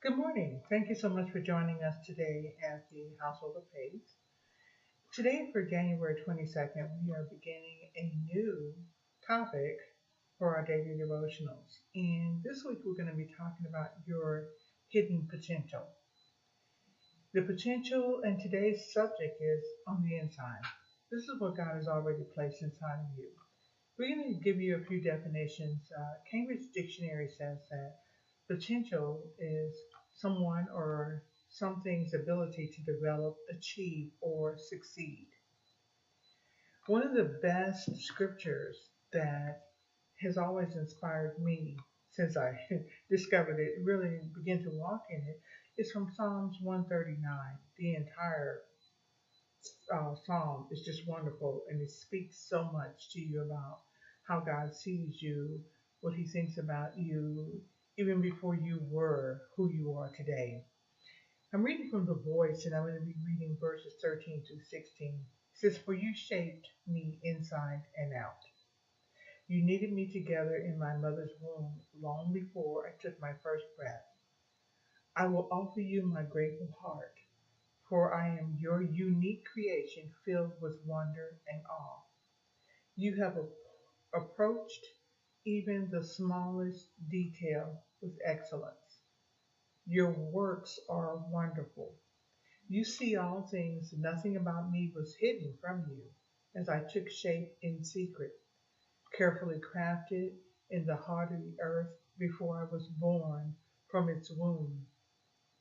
Good morning. Thank you so much for joining us today at the Household of Faith. Today, for January 22nd, we are beginning a new topic for our daily devotionals. And this week, we're going to be talking about your hidden potential. The potential, and today's subject is on the inside. This is what God has already placed inside of you. We're going to give you a few definitions. Cambridge Dictionary says that potential is someone or something's ability to develop, achieve, or succeed. One of the best scriptures that has always inspired me since I discovered it, really began to walk in it, is from Psalms 139. The entire psalm is just wonderful, and it speaks so much to you about how God sees you, what He thinks about you, even before you were who you are today. I'm reading from the Voice, and I'm going to be reading verses 13 through 16. It says, "For you shaped me inside and out. You knitted me together in my mother's womb long before I took my first breath. I will offer you my grateful heart, for I am your unique creation filled with wonder and awe. You have approached even the smallest detail with excellence. Your works are wonderful. You see all things, nothing about me was hidden from you, as I took shape in secret, carefully crafted in the heart of the earth before I was born from its womb.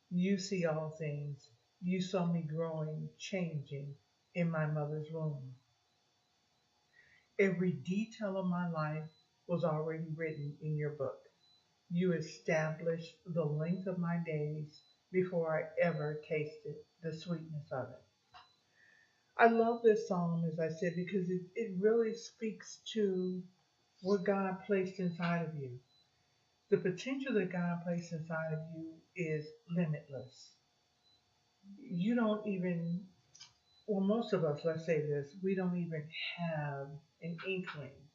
You see all things. You saw me growing, changing in my mother's womb. Every detail of my life was already written in your book. You established the length of my days before I ever tasted the sweetness of it." I love this psalm, as I said, because it really speaks to what God placed inside of you. The potential that God placed inside of you is limitless. You don't even, well, most of us, let's say this, we don't even have an inkling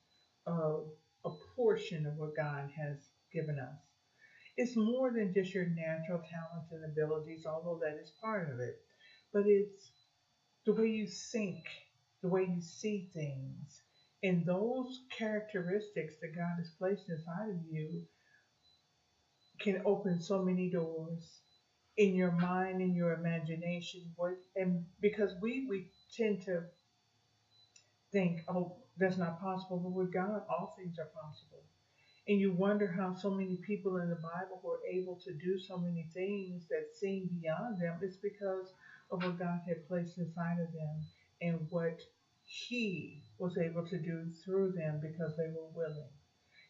of a portion of what God has given us. It's more than just your natural talents and abilities, although that is part of it. But it's the way you think, the way you see things, and those characteristics that God has placed inside of you can open so many doors in your mind, in your imagination. And because we tend to think, oh, that's not possible, but with God, all things are possible. And you wonder how so many people in the Bible were able to do so many things that seem beyond them. It's because of what God had placed inside of them and what He was able to do through them because they were willing.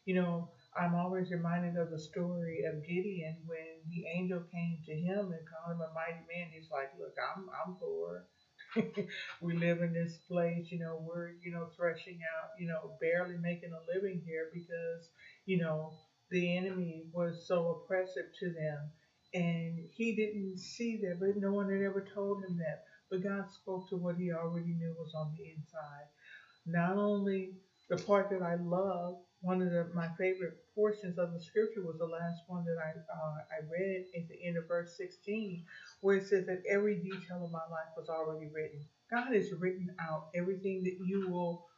You know, I'm always reminded of the story of Gideon when the angel came to him and called him a mighty man. He's like, "Look, I'm poor. We live in this place, we're, threshing out, barely making a living here because, you know, the enemy was so oppressive to them." And he didn't see that, but no one had ever told him that. But God spoke to what he already knew was on the inside. Not only the part that I love, one of my favorite portions of the scripture was the last one that I read at the end of verse 16, where it says that every detail of my life was already written. God has written out everything that you will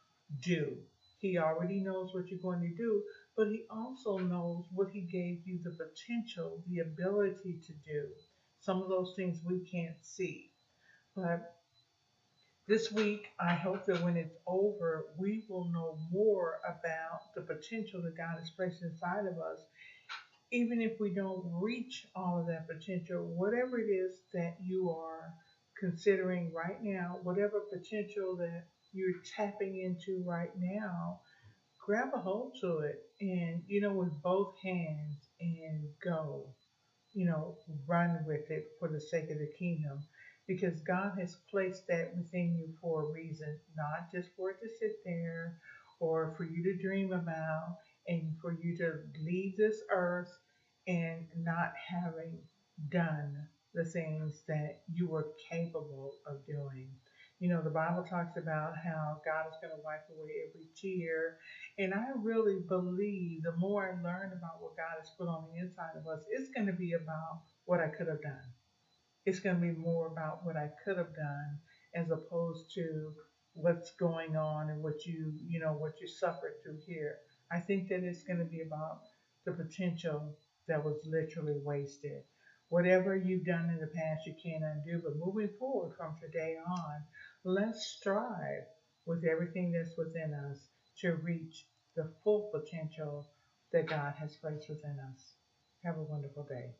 do. He already knows what you're going to do, but He also knows what He gave you the potential, the ability to do. Some of those things we can't see. But this week, I hope that when it's over, we will know more about the potential that God has placed inside of us. Even if we don't reach all of that potential, whatever it is that you are considering right now, whatever potential that you're tapping into right now, grab a hold to it and, with both hands and go, run with it for the sake of the kingdom, because God has placed that within you for a reason, not just for it to sit there or for you to dream about and for you to leave this earth and not having done the things that you were capable of doing. The Bible talks about how God is going to wipe away every tear. And I really believe the more I learn about what God has put on the inside of us, it's going to be about what I could have done. It's going to be more about what I could have done as opposed to what's going on and what you suffered through here. I think that it's going to be about the potential that was literally wasted. Whatever you've done in the past, you can't undo, but moving forward from today on, let's strive with everything that's within us to reach the full potential that God has placed within us. Have a wonderful day.